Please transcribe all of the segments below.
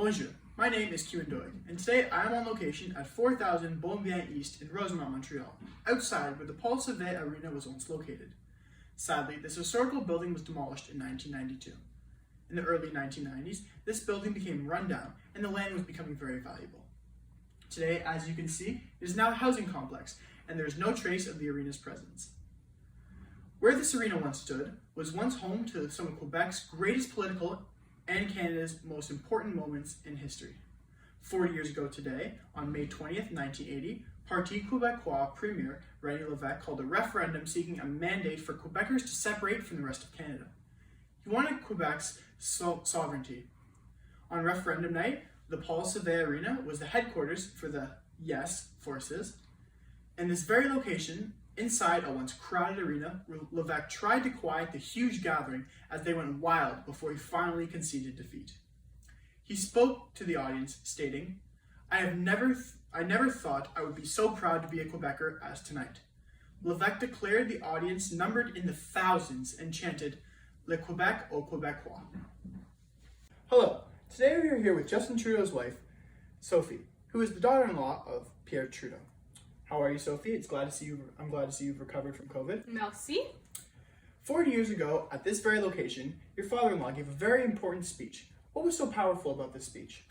Bonjour, my name is Cuan Doig, and today I am on location at 4000 Beaubien East in Rosemont, Montreal, outside where the Paul Sauvé Arena was once located. Sadly, this historical building was demolished in 1992. In the early 1990s, this building became rundown and the land was becoming very valuable. Today, as you can see, it is now a housing complex and there is no trace of the arena's presence. Where this arena once stood was once home to some of Quebec's greatest political and Canada's most important moments in history. 40 years ago today, on May 20th, 1980, Parti Québécois Premier René Lévesque called a referendum seeking a mandate for Quebecers to separate from the rest of Canada. He wanted Quebec's sovereignty. On referendum night, the Paul Sauvé Arena was the headquarters for the Yes forces. In this very location, inside a once crowded arena, Lévesque tried to quiet the huge gathering as they went wild before he finally conceded defeat. He spoke to the audience, stating, I never thought I would be so proud to be a Quebecer as tonight. Lévesque declared the audience numbered in the thousands and chanted, Le Québec aux Québécois. Hello, today we are here with Justin Trudeau's wife, Sophie, who is the daughter-in-law of Pierre Trudeau. How are you, Sophie? I'm glad to see you've recovered from COVID. Merci. 40 years ago, at this very location, your father-in-law gave a very important speech. What was so powerful about this speech?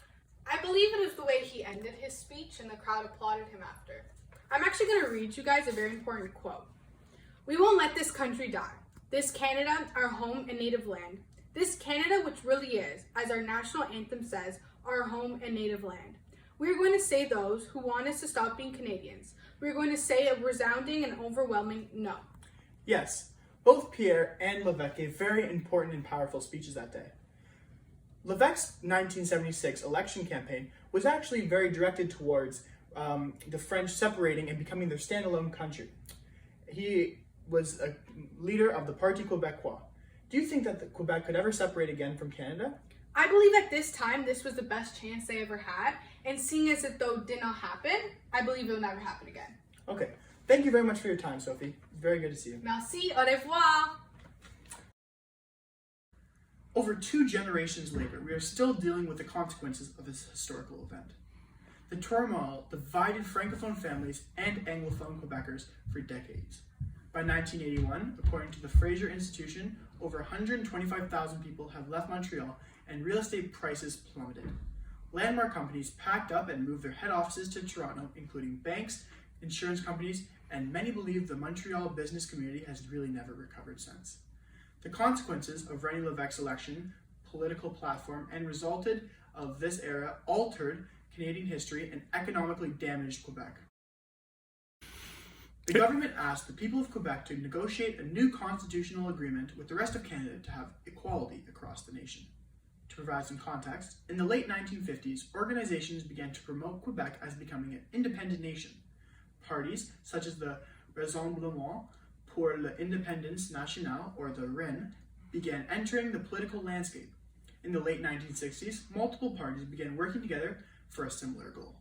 I believe it is the way he ended his speech and the crowd applauded him after. I'm actually going to read you guys a very important quote. We won't let this country die. This Canada, our home and native land. This Canada, which really is, as our national anthem says, our home and native land. We are going to say those who want us to stop being Canadians. We are going to say a resounding and overwhelming no. Yes, both Pierre and Lévesque gave very important and powerful speeches that day. Lévesque's 1976 election campaign was actually very directed towards the French separating and becoming their standalone country. He was a leader of the Parti Québécois. Do you think that Quebec could ever separate again from Canada? I believe at this time this was the best chance they ever had, and seeing as it though did not happen, I believe it will never happen again. Okay, thank you very much for your time, Sophie. Very good to see you. Merci, au revoir. Over 2 generations later, we are still dealing with the consequences of this historical event. The turmoil divided Francophone families and Anglophone Quebecers for decades. By 1981, according to the Fraser Institution, over 125,000 people have left Montreal and real estate prices plummeted. Landmark companies packed up and moved their head offices to Toronto, including banks, insurance companies, and many believe the Montreal business community has really never recovered since. The consequences of René Lévesque's election, political platform, and resulted of this era altered Canadian history and economically damaged Quebec. The government asked the people of Quebec to negotiate a new constitutional agreement with the rest of Canada to have equality across the nation. To provide some context, in the late 1950s, organizations began to promote Quebec as becoming an independent nation. Parties such as the Rassemblement pour l'Indépendance Nationale, or the RIN, began entering the political landscape. In the late 1960s, multiple parties began working together for a similar goal.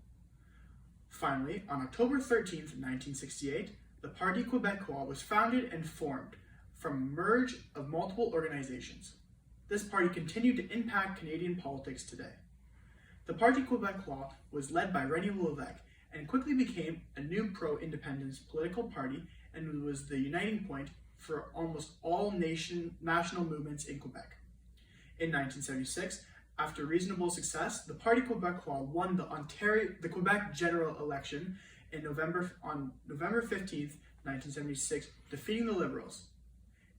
Finally, on October 13, 1968, the Parti Québécois was founded and formed from a merge of multiple organizations. This party continued to impact Canadian politics today. The Parti Québécois was led by René Lévesque and quickly became a new pro-independence political party and was the uniting point for almost all national movements in Quebec. In 1976, after reasonable success, the Parti Québécois won the Quebec general election on November 15, 1976, defeating the Liberals.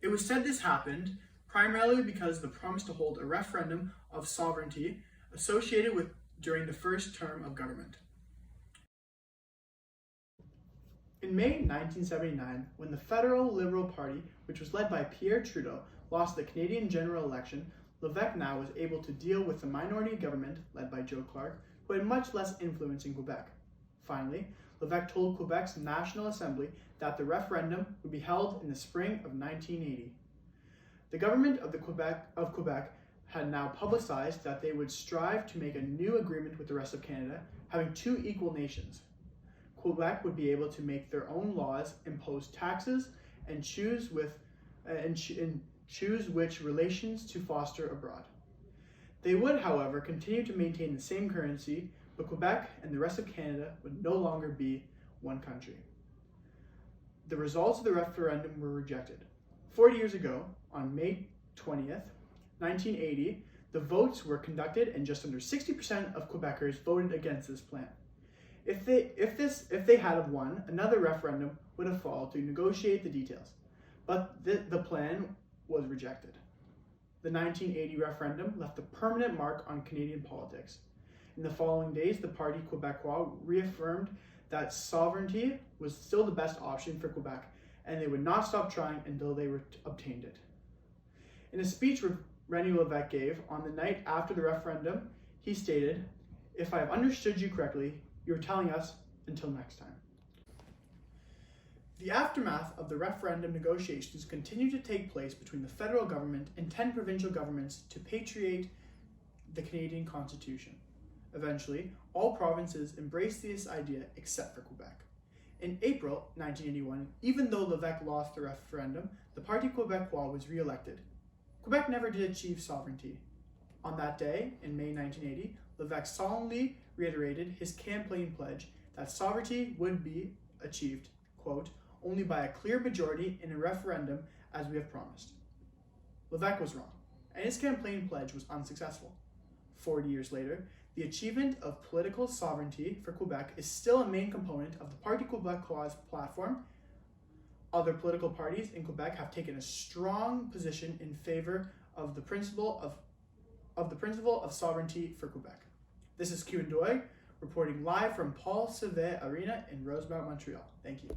It was said this happened primarily because of the promise to hold a referendum of sovereignty associated with during the first term of government. In May 1979, when the Federal Liberal Party, which was led by Pierre Trudeau, lost the Canadian general election, Lévesque now was able to deal with the minority government led by Joe Clark, who had much less influence in Quebec. Finally, Lévesque told Quebec's National Assembly that the referendum would be held in the spring of 1980. The government of Quebec had now publicized that they would strive to make a new agreement with the rest of Canada, having 2 equal nations. Quebec would be able to make their own laws, impose taxes, and choose which relations to foster abroad. They would, however, continue to maintain the same currency, but Quebec and the rest of Canada would no longer be one country. The results of the referendum were rejected. 40 years ago, on May 20th, 1980, the votes were conducted and just under 60% of Quebecers voted against this plan. If they had have won, another referendum would have followed to negotiate the details, but the plan was rejected. The 1980 referendum left a permanent mark on Canadian politics. In the following days, the Parti Québécois reaffirmed that sovereignty was still the best option for Quebec, and they would not stop trying until they obtained it. In a speech René Lévesque gave on the night after the referendum, he stated, "If I have understood you correctly, you're telling us until next time." The aftermath of the referendum negotiations continued to take place between the federal government and 10 provincial governments to patriate the Canadian Constitution. Eventually, all provinces embraced this idea except for Quebec. In April 1981, even though Lévesque lost the referendum, the Parti Québécois was re-elected. Quebec never did achieve sovereignty. On that day, in May 1980, Lévesque solemnly reiterated his campaign pledge that sovereignty would be achieved, quote, "only by a clear majority in a referendum as we have promised." Lévesque was wrong, and his campaign pledge was unsuccessful. 40 years later, the achievement of political sovereignty for Quebec is still a main component of the Parti Québécois platform. Other political parties in Quebec have taken a strong position in favor of the principle of sovereignty for Quebec. This is Cuan Doig, reporting live from Paul Sauvé Arena in Rosemount, Montreal. Thank you.